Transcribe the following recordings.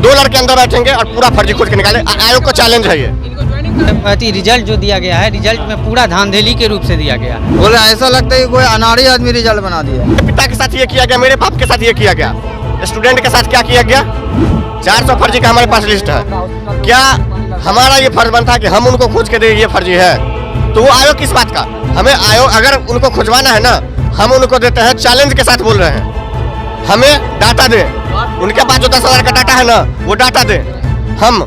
2 लड़के अंदर बैठेंगे और पूरा फर्जी खोज के निकाले। आयोग को चैलेंज है ये। रिजल्ट जो दिया गया है, रिजल्ट में पूरा धांधली के रूप से दिया गया। बोले ऐसा लगता है कि कोई अनाड़ी आदमी रिजल्ट बना दिया। पिता के साथ ये किया गया, मेरे बाप के साथ ये किया गया, स्टूडेंट के साथ क्या किया गया। 400 फर्जी का हमारे पास लिस्ट है। क्या हमारा ये फर्ज बनता है कि हम उनको खोज के दे ये फर्जी है? तो वो आयोग किस बात का? हमें आयोग अगर उनको खुजवाना है ना, हम उनको देते हैं, चैलेंज के साथ बोल रहे हैं, हमें डाटा दें। उनके पास जो 10,000 का डाटा है ना, वो डाटा दें। हम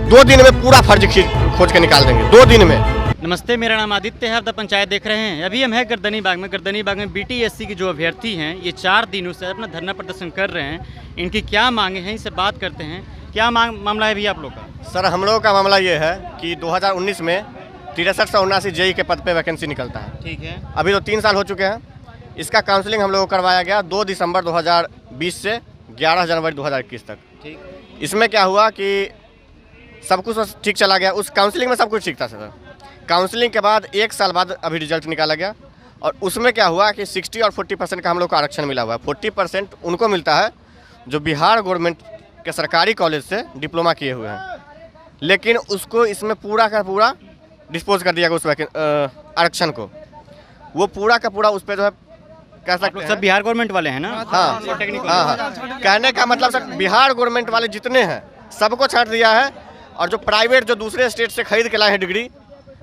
2 दिन में पूरा फर्जी खोज के निकाल देंगे, 2 दिन में। नमस्ते, मेरा नाम आदित्य है। आप द पंचायत देख रहे हैं। अभी हम हैं गर्दनी बाग में। गर्दनी बाग में बीटीएससी के जो अभ्यर्थी हैं, ये 4 दिनों से अपना धरना प्रदर्शन कर रहे हैं। इनकी क्या मांगे हैं, इनसे बात करते हैं। क्या मामला है भी आप लोग का? सर, हम लोगों का मामला ये है कि 2019 में 6379 जेई के पद पे वैकेंसी निकलता है। ठीक है। अभी तो 3 साल हो चुके हैं। इसका काउंसलिंग हम लोगों को करवाया गया 2 दिसंबर 2020 से 11 जनवरी 2021 तक। ठीक। इसमें क्या हुआ कि सब कुछ ठीक चला गया। उस काउंसलिंग में सब कुछ ठीक था सर। काउंसलिंग के बाद 1 साल बाद अभी रिजल्ट निकाला गया और उसमें क्या हुआ कि 60 और 40% का हम लोग को आरक्षण मिला हुआ है। 40% उनको मिलता है जो बिहार गवर्नमेंट के सरकारी कॉलेज से डिप्लोमा किए हुए हैं, लेकिन उसको इसमें पूरा का पूरा डिस्पोज कर दिया गया उस आरक्षण को। वो पूरा का पूरा उस पर जो है कह सकते हैं सब बिहार गवर्नमेंट वाले हैं ना? हाँ, कहने का मतलब सर, बिहार गवर्नमेंट वाले जितने हैं सबको छाट दिया है। और जो प्राइवेट जो दूसरे स्टेट से खरीद के लाए हैं डिग्री,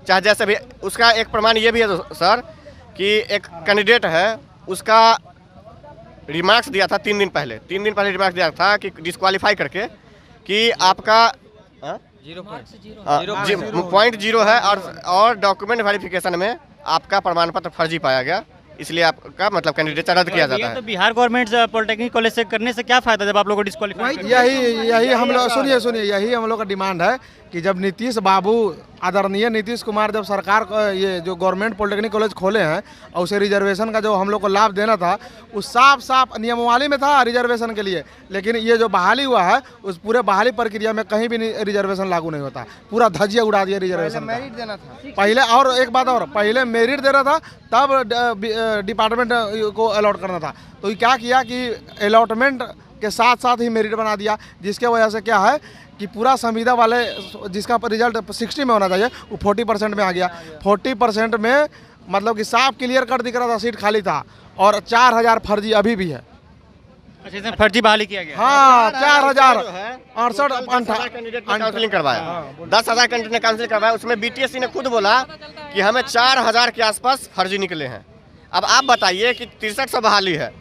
चाहे जैसे भी, उसका एक प्रमाण ये भी है सर कि एक कैंडिडेट है, उसका रिमार्क्स दिया था 3 दिन पहले रिमार्क्स दिया था कि डिस्क्वालीफाई करके कि आपका 0.0 है और डॉक्यूमेंट वेरिफिकेशन में आपका प्रमाण पत्र फर्जी पाया गया, इसलिए आपका मतलब कैंडिडेट रद्द किया जाता है। तो बिहार गवर्नमेंट पॉलिटेक्निक कॉलेज से करने से क्या फायदा जब आप लोग को डिस्क्वालीफाई? यही हम लोग सुनिए यही हम लोग का डिमांड है कि जब नीतीश बाबू, आदरणीय नीतीश कुमार, जब सरकार ये जो गवर्नमेंट पॉलिटेक्निक कॉलेज खोले हैं और उसे रिजर्वेशन का जो हम लोग को लाभ देना था, उस साफ नियमावली में था रिजर्वेशन के लिए। लेकिन ये जो बहाली हुआ है, उस पूरे बहाली प्रक्रिया में कहीं भी रिजर्वेशन लागू नहीं होता। पूरा धजिया उड़ा दिया रिजर्वेशन। मेरिट देना था पहले, और एक बात और, पहले मेरिट देना था, तब डिपार्टमेंट को अलॉट करना था। तो ये क्या किया कि अलॉटमेंट के साथ साथ ही मेरिट बना दिया, जिसके वजह से क्या है कि पूरा संविदा वाले जिसका रिजल्ट 60 में होना चाहिए वो 40% में आ गया। 40% में मतलब कि साफ क्लियर कर दिख रहा था, सीट खाली था और 4000 फर्जी अभी भी है। अच्छा, इसमें फर्जी बहाली किया गया? हाँ, 4068 कैंडिडेट ने काउंसलिंग करवाया, 10,000 कैंडिडेट ने काउंसलिंग करवाया। उसमें बीटीएससी ने खुद बोला कि हमें 4000 के आसपास फर्जी निकले हैं। अब आप बताइए कि 6300 बहाली है,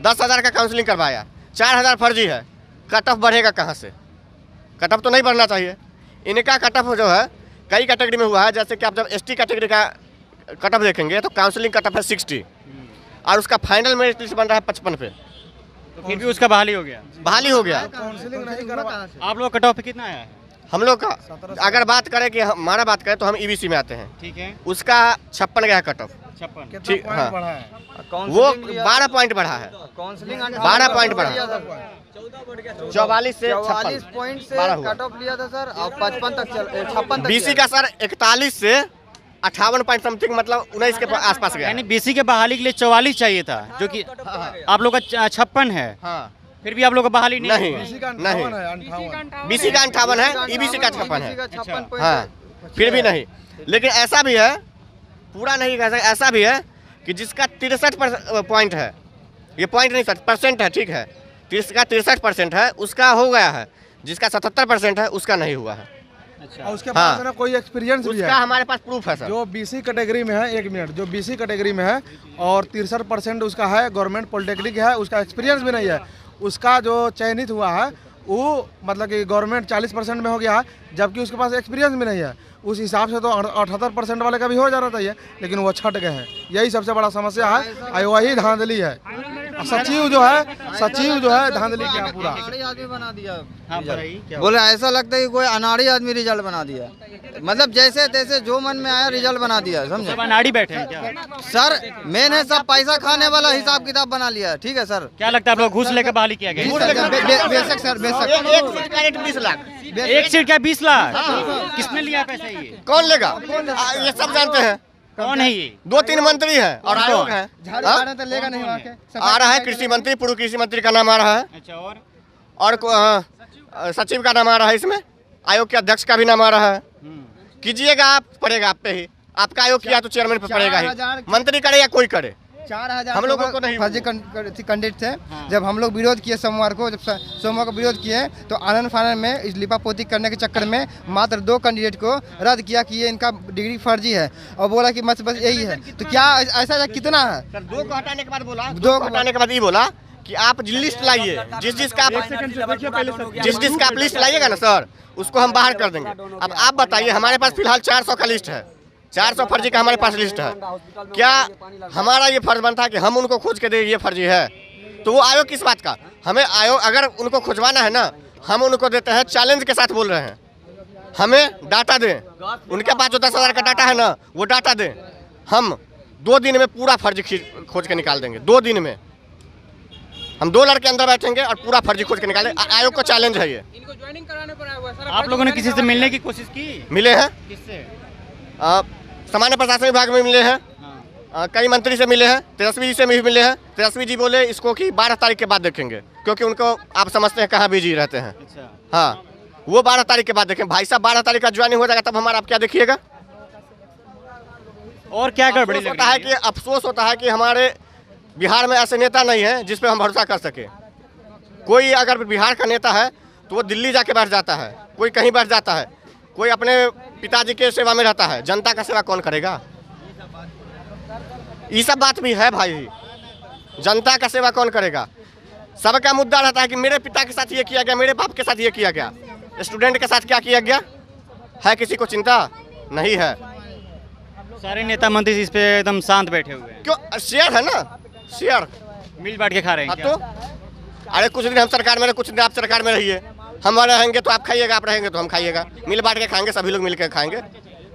10,000 का काउंसलिंग करवाया, 4000 फर्जी है, कट ऑफ बढ़ेगा कहाँ से? कट ऑफ तो नहीं बढ़ना चाहिए। इनका कट ऑफ जो है कई कैटेगरी में हुआ है, जैसे कि आप जब एसटी कैटेगरी का कट ऑफ देखेंगे तो काउंसलिंग कट ऑफ है 60 और उसका फाइनल मेरिट लिस्ट बन रहा है 55 पे। तो फिर भी उसका बहाली हो गया? बहाली हो गया। आप लोग कट ऑफ कितना आया है? हम लोग का अगर बात करें कि हमारा बात करें तो हम ईबीसी में आते हैं। ठीक है। उसका 56 गया कट ऑफ। 56? ठीक, हाँ। वो 12 पॉइंट बढ़ा है। 12 पॉइंट बढ़ा, 44 से 44 पॉइंट से कट ऑफ लिया था सर, और 55 तक 56 तक। बीसी का सर 41 से 58 पॉइंट समथिंग, मतलब 19 के आसपास गया। यानी बीसी के बहाली के लिए 44 चाहिए था, जो कि आप लोग का 56 है। हाँ, फिर भी आप लोग का बहाली नहीं। नहीं, बीसी का 58 है, ईबीसी का 56 है। हाँ, फिर भी नहीं। लेकिन ऐसा भी है, पूरा नहीं कह सकते, ऐसा भी है कि जिसका 63 पॉइंट है, ये पॉइंट नहीं सर, परसेंट है, ठीक है, जिसका 63% है उसका हो गया है, जिसका 77% है उसका नहीं हुआ है। अच्छा। और उसके पास ना कोई एक्सपीरियंस भी है, उसका हमारे पास प्रूफ है सर। जो बीसी कैटेगरी में है, 1 मिनट, जो बीसी कैटेगरी में है और 63% उसका है, गवर्नमेंट पॉलिटेक्निक है, उसका एक्सपीरियंस भी नहीं है। उसका जो चयनित हुआ है वो मतलब कि गवर्नमेंट 40% में हो गया है, जबकि उसके पास एक्सपीरियंस भी नहीं है। उस हिसाब से तो 78% वाले का भी हो जाना चाहिए, लेकिन वो छट गए हैं। यही सबसे बड़ा समस्या है और वही धांधली है। सचिव जो है धांधली किया पूरा। आदमी बना दिया। हाँ, बोले ऐसा लगता है कि कोई अनाड़ी आदमी रिजल्ट बना दिया, मतलब जैसे तैसे जो मन में आया रिजल्ट बना दिया, समझे? सब अनाड़ी बैठे हैं क्या? सर मेन है, सब पैसा खाने वाला हिसाब किताब बना लिया। ठीक है सर, क्या लगता है आप लोग घूस लेकर बहाली किया गया? बेशक सर, बेशक। एक सीट का रेट 20 लाख। एक सीट क्या 20 लाख? किसने लिया पैसा? ये कौन लेगा? ये सब जानते हैं। कौन है ये? 2-3 मंत्री हैं और आयोग है। तो लेगा नहीं आ रहा है कृषि मंत्री, पूर्व कृषि मंत्री का नाम आ रहा है। अच्छा, और सचिव का नाम आ रहा है इसमें, आयोग के अध्यक्ष का भी नाम आ रहा है। कीजिएगा आप, पड़ेगा आप पे ही। आपका आयोग किया तो चेयरमैन पे पड़ेगा ही, मंत्री करे या कोई करे। 4000 हम लोगों को नहीं फर्जी कैंडिडेट थे। जब हम लोग विरोध किए सोमवार को, जब सोमवार को विरोध किए तो आनंद फानन में इस लिपापोती करने के चक्कर में मात्र 2 कैंडिडेट को रद्द किया कि ये इनका डिग्री फर्जी है, और बोला कि बस यही है। तो क्या ऐसा कितना है? सर 2 को हटाने के बाद बोला, 2 को हटाने के बाद ये बोला कि आप लिस्ट लाइए, जिस जिसका आप लिस्ट लाइएगा ना सर, उसको हम बाहर कर देंगे। अब आप बताइए, हमारे पास फिलहाल 400 का लिस्ट है, 400 फर्जी का हमारे पास लिस्ट है। क्या हमारा ये फर्ज बनता है कि हम उनको खोज के दें ये फर्जी है? तो वो आयोग किस बात का? हमें आयोग अगर उनको खोजवाना है ना, हम उनको देते हैं, चैलेंज के साथ बोल रहे हैं, हमें डाटा दें। उनके पास जो 10,000 का डाटा है ना, वो डाटा दें। हम 2 दिन में पूरा फर्जी खोज के निकाल देंगे। 2 दिन में हम 2 लड़के अंदर बैठेंगे और पूरा फर्जी खोज के निकालेंगे। आयोग को चैलेंज है ये। इनको ज्वाइनिंग कराने पर आया हुआ है सर। आप लोगों ने किसी से मिलने की कोशिश की? मिले हैं, किससे? सामान्य प्रशासन विभाग में मिले हैं, कई मंत्री से मिले हैं, तेजस्वी जी से भी मिले हैं। तेजस्वी जी बोले इसको कि 12 तारीख के बाद देखेंगे, क्योंकि उनको आप समझते हैं कहाँ बिजी रहते हैं। अच्छा। हाँ, वो 12 तारीख के बाद देखें। भाई साहब 12 तारीख का ज्वाइनिंग हो जाएगा, तब हमारा आप क्या देखिएगा। और क्या गड़बड़ी अफसोस लग होता है रही है? कि अफसोस होता है कि हमारे बिहार में ऐसे नेता नहीं है जिस पे हम भरोसा कर सके। कोई अगर बिहार का नेता है तो वो दिल्ली जाके बैठ जाता है, कोई कहीं बैठ जाता है, कोई अपने पिताजी के सेवा में रहता है। जनता का सेवा कौन करेगा? ये सब बात भी है भाई, जनता का सेवा कौन करेगा? सबका मुद्दा रहता है कि मेरे पिता के साथ ये किया गया, मेरे बाप के साथ ये किया गया, स्टूडेंट के साथ क्या किया गया है, किसी को चिंता नहीं है। सारे नेता मंत्री इस पे एकदम शांत बैठे हुए हैं। क्यों? शेयर है ना, शेयर मिल बांट के खा रहे हैं क्या? तो अरे कुछ दिन हम सरकार में रहे, कुछ दिन आप सरकार में रहिए। हम रहेंगे तो आप खाइएगा, आप रहेंगे तो हम खाइएगा, मिल बांट के खाएंगे, सभी लोग मिल के खाएंगे।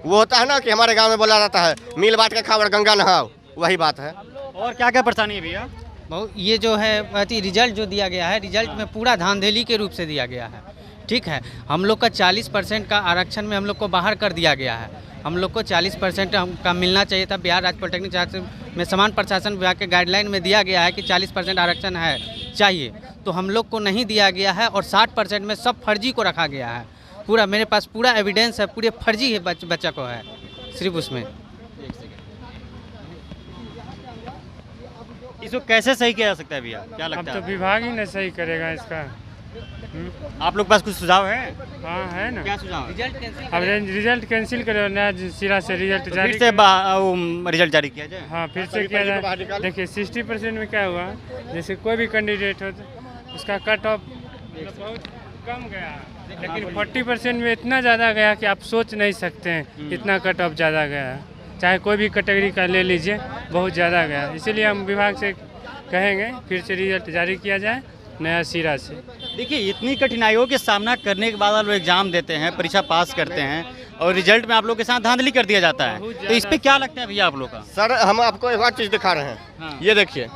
वो होता है ना कि हमारे गांव में बोला जाता है, मिल बांट के खाओ और गंगा नहाओ, वही बात है। और क्या क्या परेशानी है भैया? बहुत ये जो है रिजल्ट जो दिया गया है, रिजल्ट में पूरा धांधली के रूप से दिया गया है। ठीक है, हम लोग का 40% का आरक्षण में हम लोग को बाहर कर दिया गया है। हम लोग को 40% का मिलना चाहिए था। बिहार राज्य पॉलिटेक्निक छात्र में समान प्रशासन विभाग के गाइडलाइन में दिया गया है कि 40% आरक्षण है चाहिए, तो हम लोग को नहीं दिया गया है और 60% में सब फर्जी को रखा गया है। पूरा मेरे पास पूरा एविडेंस है, पूरे फर्जी है बच्चा को है सिर्फ उसमें। इसको कैसे सही किया जा सकता है भैया, क्या अब लगता तो है? विभाग ही न सही करेगा इसका। आप लोग के पास कुछ सुझाव है? हाँ है ना। क्या सुझाव है? अब रिजल्ट कैंसिल करो, नया सिरा से रिजल्ट जारी फिर से रिजल्ट जारी किया जाए। हाँ फिर से किया जाए। देखिए 60% में क्या हुआ, जैसे कोई भी कैंडिडेट हो तो उसका कट ऑफ बहुत कम गया, लेकिन 40% में इतना ज़्यादा गया कि आप सोच नहीं सकते हैं, इतना कट ऑफ ज़्यादा गया। चाहे कोई भी कैटेगरी का ले लीजिए, बहुत ज़्यादा गया। इसीलिए हम विभाग से कहेंगे फिर से रिजल्ट जारी किया जाए नया सिरा से। देखिए इतनी कठिनाइयों के सामना करने के बाद आप लोग एग्जाम देते हैं, परीक्षा पास करते हैं और रिजल्ट में आप लोग के साथ धांधली कर दिया जाता है, तो इस पे क्या लगता है भैया आप लोग का? सर हम आपको एक और चीज़ दिखा रहे हैं। हाँ। ये देखिए,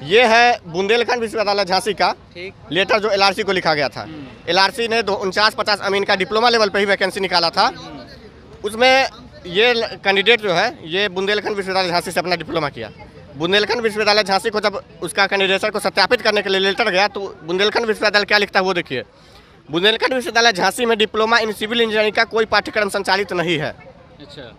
ये है बुंदेलखंड विश्वविद्यालय झांसी का ठीक। लेटर जो LRC को लिखा गया था। LRC ने 49-50 अमीन का डिप्लोमा लेवल पे ही वैकेंसी निकाला था। उसमें ये कैंडिडेट जो है ये बुंदेलखंड विश्वविद्यालय झांसी से अपना डिप्लोमा किया। बुंदेलखंड विश्वविद्यालय झांसी को जब उसका कैंडिडेशन को सत्यापित करने के लिए लेटर गया तो बुंदेलखंड विश्वविद्यालय क्या लिखता है वो देखिए। बुंदेलखंड विश्वविद्यालय झांसी में डिप्लोमा इन सिविल इंजीनियरिंग का कोई पाठ्यक्रम संचालित नहीं है। अच्छा,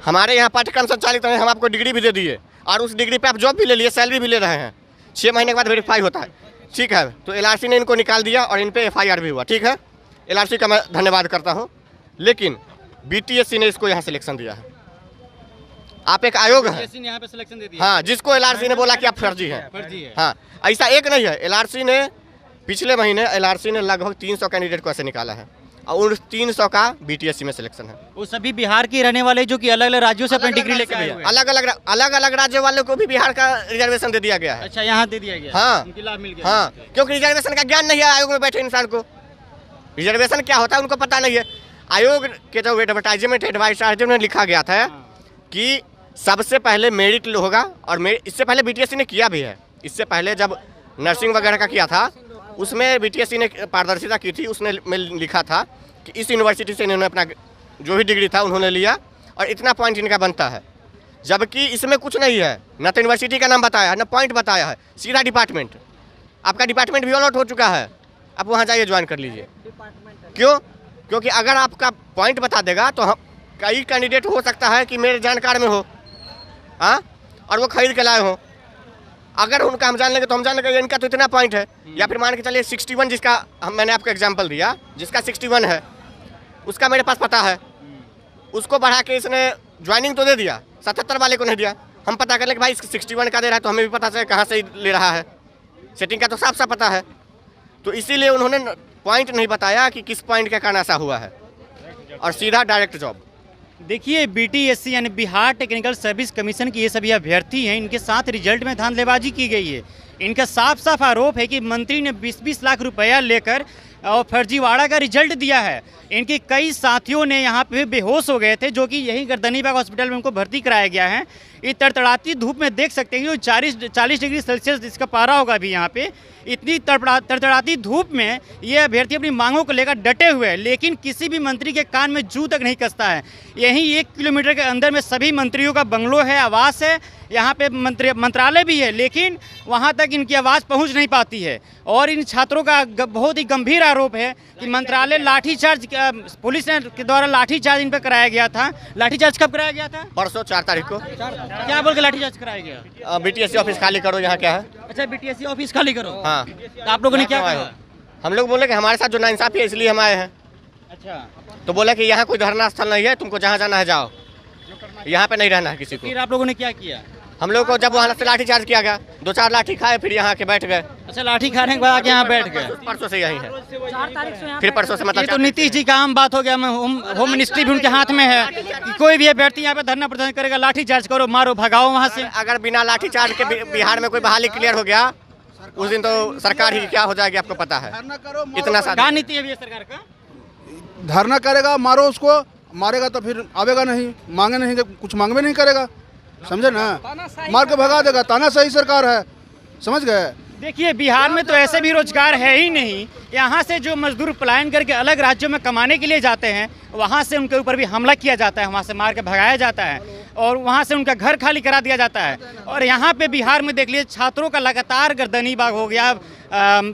हमारे यहाँ पाठ्यक्रम संचालित नहीं, हम आपको डिग्री भी दे दिए और उस डिग्री पे आप जॉब भी ले लिए, सैलरी भी ले रहे हैं। 6 महीने के बाद वेरीफाई होता है। ठीक है, तो LRC ने इनको निकाल दिया और इन पे FIR भी हुआ। ठीक है, LRC का मैं धन्यवाद करता हूँ, लेकिन BTSC ने इसको यहाँ सिलेक्शन दिया है। आप एक आयोग है, BTSC ने यहाँ पे सिलेक्शन दे दिया। हाँ, जिसको LRC ने बोला कि आप फर्जी हैं। फर्जी है। हाँ, ऐसा एक नहीं है। LRC ने पिछले महीने LRC ने लगभग 300 कैंडिडेट को ऐसे निकाला है और उन 300 का BTSC में सिलेक्शन है। वो सभी बिहार के रहने वाले जो कि अलग अलग राज्यों से अपनी डिग्री लेकर आए हुए हैं। अलग अलग राज्य वालों को भी बिहार का रिजर्वेशन दे दिया गया है। अच्छा, यहाँ दे दिया गया। हाँ। उनकी लाभ मिल गया। हाँ, क्योंकि रिजर्वेशन का ज्ञान नहीं है आयोग में बैठे इंसान को। रिजर्वेशन क्या होता है उनको पता नहीं है। आयोग के जो एडवर्टाइजमेंट एडवाइजर में लिखा गया था कि सबसे पहले मेरिट होगा, और इससे पहले BTSC ने किया भी है। इससे पहले जब नर्सिंग वगैरह का किया था उसमें BTSC ने पारदर्शिता की थी। उसने में लिखा था कि इस यूनिवर्सिटी से इन्होंने अपना जो भी डिग्री था उन्होंने लिया और इतना पॉइंट इनका बनता है, जबकि इसमें कुछ नहीं है। न तो यूनिवर्सिटी का नाम बताया है, न पॉइंट बताया है, सीधा डिपार्टमेंट। आपका डिपार्टमेंट भी ऑल आउट हो चुका है, आप वहाँ जाइए ज्वाइन कर लीजिए। क्यों? क्योंकि अगर आपका पॉइंट बता देगा तो हम कई कैंडिडेट हो सकता है कि मेरे जानकार में हो, हाँ, और वो खरीद के लाए हो। अगर उनका हम जान लेंगे तो हम जान लेंगे इनका तो इतना पॉइंट है, या फिर मान के चलिए 61 जिसका मैंने आपको एग्जांपल दिया, जिसका 61 है उसका मेरे पास पता है, उसको बढ़ा के इसने ज्वाइनिंग तो दे दिया, 77 वाले को नहीं दिया। हम पता कर ले कि भाई इसको 61 का दे रहा है तो हमें भी पता चले कहाँ से ले रहा है, सेटिंग का तो साफ साफ पता है। तो इसीलिए उन्होंने पॉइंट नहीं बताया कि किस पॉइंट के कारण ऐसा हुआ है, और सीधा डायरेक्ट जॉब। देखिए BTSC यानी बिहार टेक्निकल सर्विस कमीशन के ये सभी अभ्यर्थी हैं, इनके साथ रिजल्ट में धांधलेबाजी की गई है। इनका साफ साफ आरोप है कि मंत्री ने 20-20 लाख रुपया लेकर और फर्जीवाड़ा का रिजल्ट दिया है। इनके कई साथियों ने यहाँ पे बेहोश हो गए थे, जो कि यही गर्दनीबाग हॉस्पिटल में उनको भर्ती कराया गया है। ये तड़तड़ाती धूप में देख सकते हैं जो 40 डिग्री सेल्सियस इसका पारा होगा अभी यहाँ पे। इतनी तड़तड़ाती धूप में ये अभ्यर्थी अपनी मांगों को लेकर डटे हुए हैं, लेकिन किसी भी मंत्री के कान में जू तक नहीं कसता है। यहीं 1 किलोमीटर के अंदर में सभी मंत्रियों का बंगलो है, आवास है, यहाँ पे मंत्रालय भी है, लेकिन वहाँ तक इनकी आवाज़ पहुँच नहीं पाती है। और इन छात्रों का बहुत ही गंभीर आरोप है कि मंत्रालय लाठीचार्ज, पुलिस के द्वारा लाठीचार्ज इन पर कराया गया था। लाठीचार्ज कब कराया गया था? परसों 4 तारीख को। क्या बोल के लाठीचार्ज कराया गया? BTSC ऑफिस खाली करो, यहाँ क्या है? अच्छा, BTSC ऑफिस खाली करो। हाँ, तो आप लोगों ने क्या कहा? हम लोग बोले कि हमारे साथ जो नाइंसाफी है इसलिए हम आए हैं। अच्छा, तो बोला कि यहाँ कोई धरना स्थल नहीं है, तुमको जहाँ जाना है जाओ, यहाँ पे नहीं रहना है किसी को। फिर आप लोगों ने क्या किया? हम लोग को जब वहाँ से लाठी चार्ज किया गया, 2-4 लाठी खाए, फिर यहाँ के बैठ गए। अच्छा, लाठी खाने के बाद आके यहाँ बैठ गए। परसों से यही है, फिर परसों से ये मतलब तो नीतीश जी का आम बात हो गया। होम मिनिस्ट्री भी उनके हाथ में है कि कोई भी अभ्यर्थी यहाँ पे धरना प्रदर्शन करेगा, लाठी चार्ज करो, मारो, भगाओ वहाँ से। अगर बिना लाठी चार्ज के बिहार में कोई बहाली क्लियर हो गया, उस दिन तो सरकार ही क्या हो जाएगी आपको पता है। इतना सा क्या नीति है अभी सरकार का? धरना करेगा, मारो उसको, मारेगा तो फिर आवेगा नहीं, मांगे नहीं, कुछ मांगवे नहीं करेगा, समझे ना, मार के भगा देगा। तानाशाही सरकार है, समझ गए। देखिए, बिहार में तो ऐसे भी रोजगार है ही नहीं। यहाँ से जो मजदूर पलायन करके अलग राज्यों में कमाने के लिए जाते हैं, वहाँ से उनके ऊपर भी हमला किया जाता है, वहाँ से मार के भगाया जाता है, और वहाँ से उनका घर खाली करा दिया जाता है। और यहाँ पे बिहार में देख लीजिए, छात्रों का लगातार गर्दनीबाग हो गया,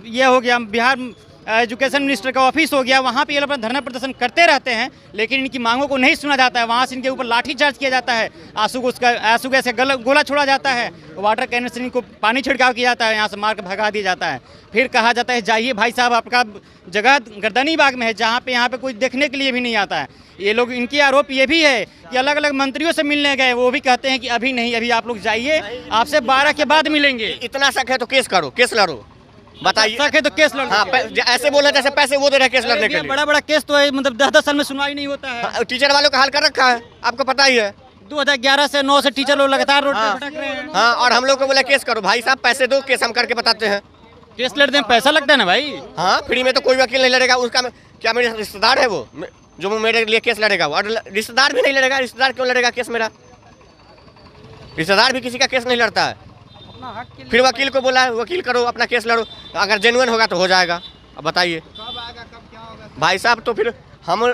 ये हो गया, बिहार एजुकेशन मिनिस्टर का ऑफिस हो गया, वहाँ पे ये लोग अपना धरना प्रदर्शन करते रहते हैं, लेकिन इनकी मांगों को नहीं सुना जाता है। वहाँ से इनके ऊपर लाठीचार्ज किया जाता है, आंसू गैस से गोला छोड़ा जाता है, वाटर कैनन से इनको पानी छिड़काव किया जाता है, यहाँ से मार के भगा दिया जाता है। फिर कहा जाता है जाइए भाई साहब, आपका जगह गर्दनीबाग में है, जहाँ पे यहाँ पे कोई देखने के लिए भी नहीं आता है। ये लोग, इनके आरोप ये भी है कि अलग अलग मंत्रियों से मिलने गए, वो भी कहते हैं कि अभी नहीं, अभी आप लोग जाइए, आपसे 12 के बाद मिलेंगे। इतना शक है तो केस करो, केस लड़ो, बताइए। शक है तो केस लड़ो। हाँ, ऐसे बोल रहे जैसे पैसे वो दे रहे केस लड़ने के लिए। बड़ा केस तो है, मतलब 10-10 साल में सुनवाई नहीं होता है। हाँ, टीचर वालों का हाल कर रखा है, आपको पता ही है। 2011 से 9 से टीचर लोग लगातार रोड पे भटक रहे हैं। हाँ, और हम लोग को बोला केस करो, भाई साहब पैसे दो, केस हम करके बताते हैं। केस लड़ने में पैसा लगता है ना भाई। हाँ, फ्री में तो कोई वकील नहीं लड़ेगा। उसका क्या मेरे रिश्तेदार है वो जो मेरे लिए केस लड़ेगा? और रिश्तेदार भी नहीं लड़ेगा। रिश्तेदार क्यों लड़ेगा केस मेरा? रिश्तेदार भी किसी का केस नहीं लड़ता है। फिर वकील को बोला है वकील करो, अपना केस लड़ो, अगर जेन्युइन होगा तो हो जाएगा। अब बताइए भाई साहब, तो फिर हम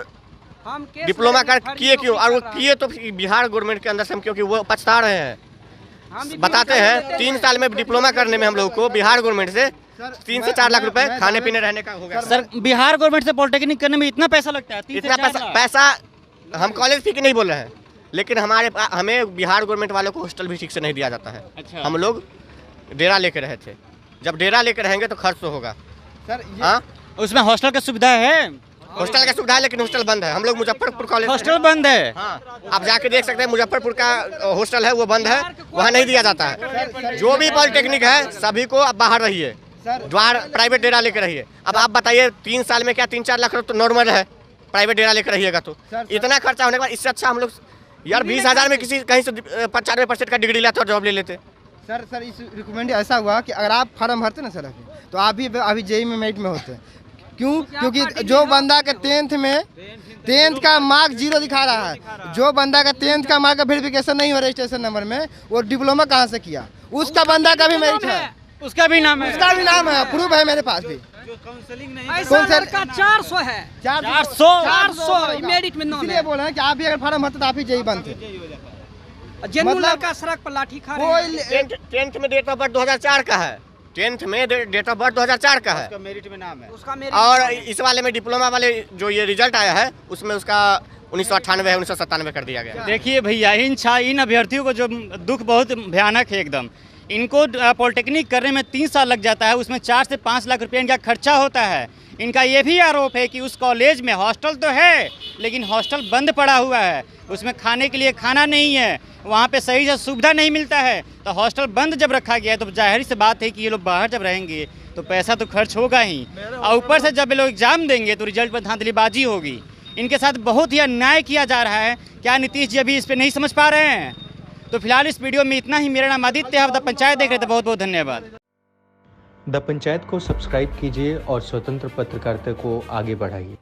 डिप्लोमा कर किए क्यों? और वो किए तो बिहार गवर्नमेंट के अंदर से हम, क्योंकि वो पछता रहे हैं। बताते हैं 3 साल में डिप्लोमा करने में हम लोग को बिहार गवर्नमेंट से 3 से 4 लाख रुपए खाने पीने रहने का हो गया। सर, बिहार गवर्नमेंट से पॉलिटेक्निक करने में इतना पैसा लगता है? इतना पैसा हम कॉलेज फी की नहीं बोल रहे हैं, लेकिन हमें बिहार गवर्नमेंट वालों को हॉस्टल भी ठीक से नहीं दिया जाता है। अच्छा। हम लोग डेरा लेके रहे थे, जब डेरा लेके रहेंगे तो खर्च तो होगा। सर हाँ, उसमें हॉस्टल का सुविधा है? हॉस्टल का सुविधा है, लेकिन हॉस्टल बंद है। हम लोग मुजफ्फरपुर कॉलेज, हॉस्टल बंद है। हाँ, आप जाके देख सकते हैं, मुजफ्फरपुर का हॉस्टल है वो बंद है, वहाँ नहीं दिया जाता है। जो भी पॉलिटेक्निक है सभी को अब बाहर रहिए, द्वार प्राइवेट डेरा लेके रहिए। अब आप बताइए 3 साल में क्या 3-4 लाख तो नॉर्मल है, प्राइवेट डेरा लेकर रहिएगा तो इतना खर्चा होने के बाद इससे अच्छा हम लोग यार 20,000 में किसी कहीं से 95% का डिग्री लेते और जॉब ले लेते। सर इस रिकमेंड ऐसा हुआ कि अगर आप फार्म भरते ना सर तो आप भी अभी जेई में मेरिट में होते। क्यों? क्योंकि जो बंदा का 10th का मार्क 0 दिखा रहा है, जो बंदा का 10th का मार्क का वेरिफिकेशन नहीं हो रजिस्ट्रेशन नंबर में, वो डिप्लोमा कहाँ से किया? उसका बंदा का भी मेरिट है, उसका भी नाम है, उसका भी नाम है, प्रूफ है मेरे पास भी। ऐसा लड़का 400 है, 400 मेरिट में नाम इसलिए है। बोल रहे हैं कि आप भी अगर फार्म भरते तो आप ही जेई बनते। जेन्युइन मतलब लड़का सड़क पर लाठी खा रहे हैं। 10th में डेट ऑफ बर्थ 2004 का है, 10th में डेट ऑफ बर्थ 2004 का है, मेरिट में नाम है उसका और इस वाले में डिप्लोमा वाले जो ये रिजल्ट आया है उसमें उसका 1998 है, 1997 कर दिया गया। देखिए भैया, इन अभ्यर्थियों को जो दुख बहुत भयानक है एकदम। इनको पॉलिटेक्निक करने में 3 साल लग जाता है, उसमें 4 से 5 लाख रुपये इनका खर्चा होता है। इनका ये भी आरोप है कि उस कॉलेज में हॉस्टल तो है लेकिन हॉस्टल बंद पड़ा हुआ है, उसमें खाने के लिए खाना नहीं है, वहाँ पे सही से सुविधा नहीं मिलता है। तो हॉस्टल बंद जब रखा गया है तो जाहिर सी बात है कि ये लोग बाहर जब रहेंगे तो पैसा तो खर्च होगा ही, और ऊपर से जब ये लोग एग्जाम देंगे तो रिजल्ट पर धांधलीबाजी होगी। इनके साथ बहुत ही अन्याय किया जा रहा है। क्या नीतीश जी अभी इस पर नहीं समझ पा रहे हैं? तो फिलहाल इस वीडियो में इतना ही। मेरा नाम आदित्य है, द पंचायत देख रहे थे। बहुत बहुत धन्यवाद। द पंचायत को सब्सक्राइब कीजिए और स्वतंत्र पत्रकारिता को आगे बढ़ाइए।